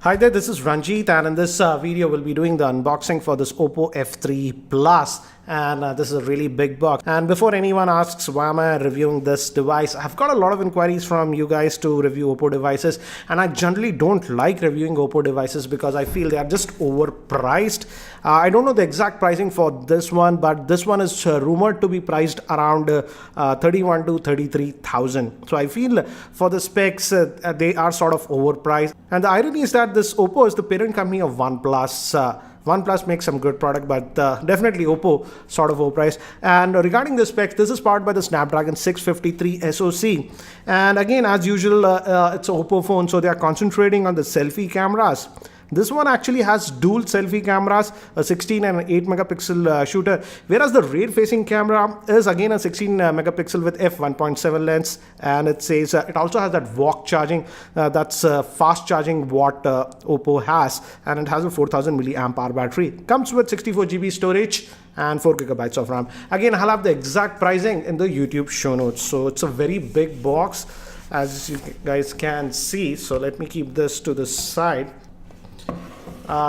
Hi there, this is Ranjit, and in this video we'll be doing the unboxing for this Oppo F3 Plus, and this is a really big box. And before anyone asks why am I reviewing this device, I've got a lot of inquiries from you guys to review Oppo devices, and I generally don't like reviewing Oppo devices because I feel they are just overpriced. I don't know the exact pricing for this one, but this one is rumored to be priced around 31 to 33,000. So I feel for the specs they are sort of overpriced. And the irony is that this Oppo is the parent company of OnePlus. OnePlus makes some good product, but definitely Oppo sort of overpriced. And regarding the specs, this is powered by the Snapdragon 653 SoC. And again, as usual, it's an Oppo phone, so they are concentrating on the selfie cameras. This one actually has dual selfie cameras, a 16 and an 8 megapixel shooter, whereas the rear facing camera is again a 16 megapixel with f1.7 lens, and it says it also has that walk charging, that's fast charging what Oppo has, and it has a 4000 milliamp hour battery. Comes with 64 GB storage and 4 gigabytes of RAM. Again, I'll have the exact pricing in the YouTube show notes. So it's a very big box, as you guys can see. So let me keep this to the side.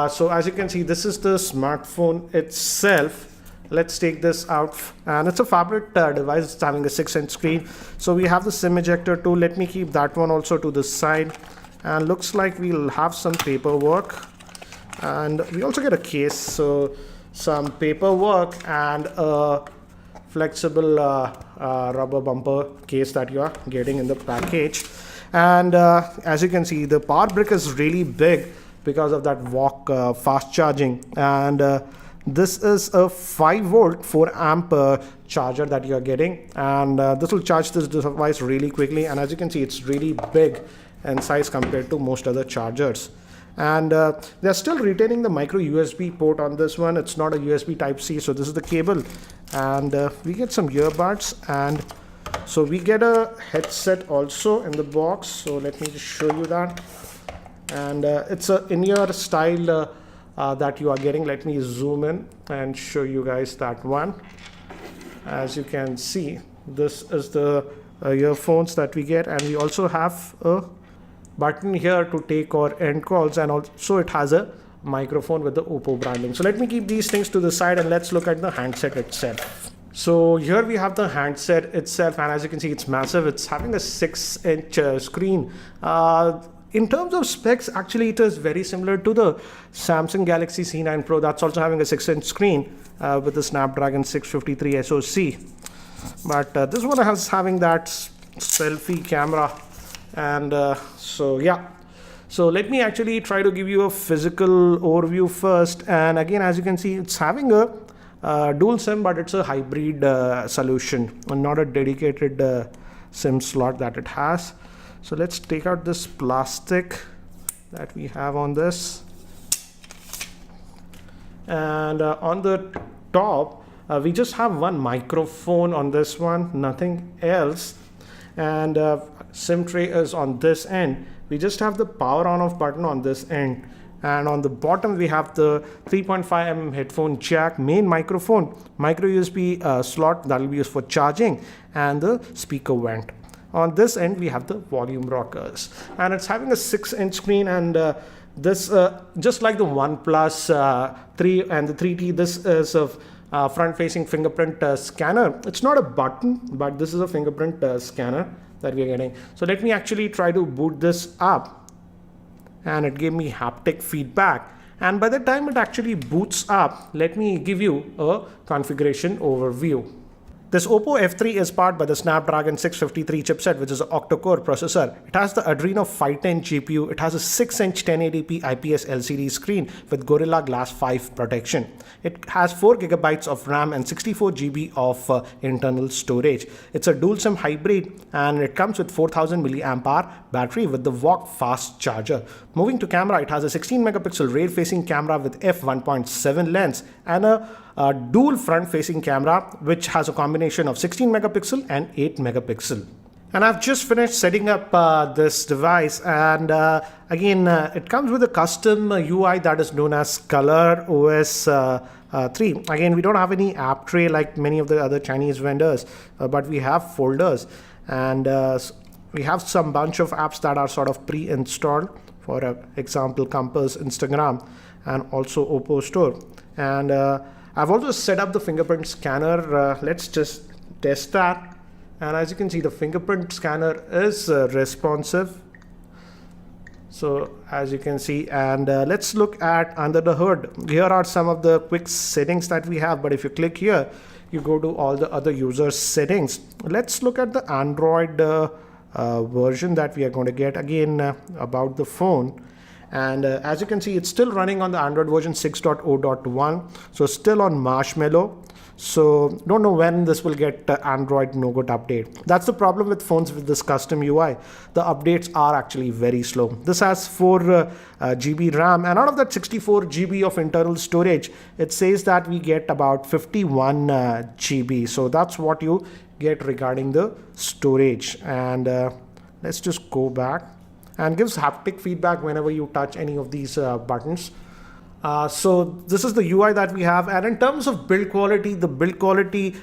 So as you can see, this is the smartphone itself. Let's take this out, and it's a phablet device. It's having a 6-inch screen. So we have the SIM ejector too. Let me keep that one also to the side. And looks like we'll have some paperwork, and we also get a case. So some paperwork and a flexible rubber bumper case that you are getting in the package. And as you can see, the power brick is really big because of that walk fast charging, and this is a 5 volt 4 amp charger that you are getting, and this will charge this device really quickly. And as you can see, it's really big in size compared to most other chargers. And they're still retaining the micro USB port on this one. It's not a USB type C, so this is the cable. And we get some earbuds, and so we get a headset also in the box. So let me just show you that. And it's a in-ear style that you are getting. Let me zoom in and show you guys that one. As you can see, this is the earphones that we get, and we also have a button here to take or end calls, and also it has a microphone with the Oppo branding. So let me keep these things to the side, and let's look at the handset itself. So here we have the handset itself, and as you can see, it's massive. It's having a 6-inch screen. In terms of specs, actually it is very similar to the Samsung Galaxy C9 Pro. That's also having a 6-inch screen with the Snapdragon 653 SoC. But this one is having that selfie camera. And so yeah. So let me actually try to give you a physical overview first. And again, as you can see, it's having a dual SIM, but it's a hybrid solution and not a dedicated SIM slot that it has. So let's take out this plastic that we have on this, and on the top we just have one microphone on this one, nothing else. And SIM tray is on this end. We just have the power on off button on this end, and on the bottom we have the 3.5mm headphone jack, main microphone, micro USB slot that will be used for charging, and the speaker vent. On this end we have the volume rockers, and it's having a 6-inch screen. And this just like the OnePlus 3 and the 3T, this is a front-facing fingerprint scanner. It's not a button, but this is a fingerprint scanner that we are getting. So let me actually try to boot this up, and it gave me haptic feedback. And by the time it actually boots up, let me give you a configuration overview. This Oppo F3 is powered by the Snapdragon 653 chipset, which is an octa-core processor. It has the Adreno 510 GPU. It has a 6-inch 1080p IPS LCD screen with Gorilla Glass 5 protection. It has 4 gigabytes of RAM and 64 GB of internal storage. It's a dual SIM hybrid, and it comes with 4000 milliamp hour battery with the walk fast charger. Moving to camera, it has a 16 megapixel rear facing camera with f1.7 lens and a dual front facing camera which has a combination of 16 megapixel and 8 megapixel. And I've just finished setting up this device, and again it comes with a custom UI that is known as Color OS 3. Again, we don't have any app tray like many of the other Chinese vendors, but we have folders, and we have some bunch of apps that are sort of pre-installed for example Compass, Instagram, and also Oppo store. And I've also set up the fingerprint scanner. Let's just test that. And as you can see, the fingerprint scanner is responsive. So as you can see, and let's look at under the hood. Here are some of the quick settings that we have, but if you click here, you go to all the other user settings. Let's look at the Android version that we are going to get. Again, about the phone. And as you can see, it's still running on the Android version 6.0.1, so still on Marshmallow. So don't know when this will get Android Nougat update. That's the problem with phones with this custom UI. The updates are actually very slow. This has 4 GB RAM, and out of that 64 GB of internal storage, it says that we get about 51 GB. So that's what you get regarding the storage. And let's just go back, and gives haptic feedback whenever you touch any of these buttons. So this is the UI that we have, and in terms of build quality, the build quality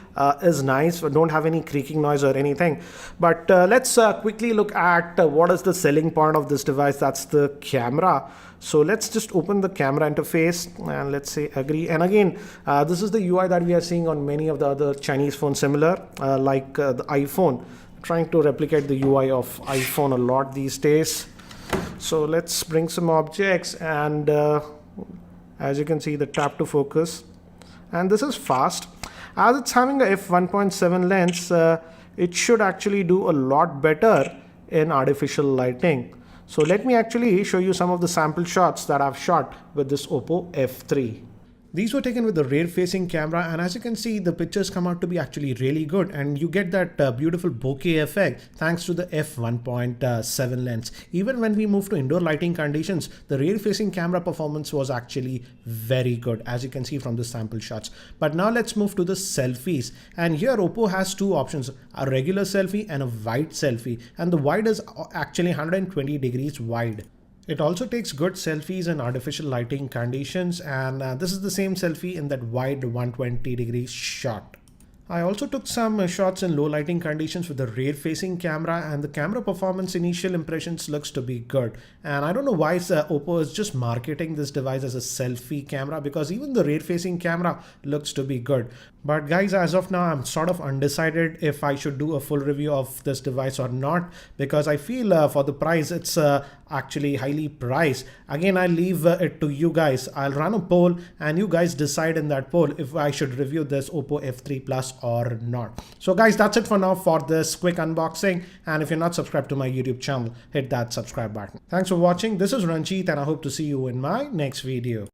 is nice. We don't have any creaking noise or anything. But let's quickly look at what is the selling point of this device. That's the camera. So let's just open the camera interface and let's say agree. And again, this is the UI that we are seeing on many of the other Chinese phones, similar like the iPhone. Trying to replicate the UI of iPhone a lot these days. So let's bring some objects, and as you can see, the tap to focus, and this is fast. As it's having a f1.7 lens, it should actually do a lot better in artificial lighting. So let me actually show you some of the sample shots that I've shot with this Oppo F3. These were taken with the rear-facing camera, and as you can see, the pictures come out to be actually really good, and you get that beautiful bokeh effect thanks to the f1.7 lens. Even when we move to indoor lighting conditions, the rear-facing camera performance was actually very good, as you can see from the sample shots. But now let's move to the selfies, and here Oppo has 2 options, a regular selfie and a wide selfie, and the wide is actually 120 degrees wide. It also takes good selfies in artificial lighting conditions, and this is the same selfie in that wide 120 degrees shot. I also took some shots in low lighting conditions with the rear facing camera, and the camera performance initial impressions looks to be good. And I don't know why Oppo is just marketing this device as a selfie camera, because even the rear facing camera looks to be good. But guys, as of now, I'm sort of undecided if I should do a full review of this device or not, because I feel for the price, it's actually highly priced. Again, I leave it to you guys. I'll run a poll and you guys decide in that poll if I should review this Oppo F3 Plus or not. So guys, that's it for now for this quick unboxing. And if you're not subscribed to my YouTube channel, hit that subscribe button. Thanks for watching. This is Ranjit, and I hope to see you in my next video.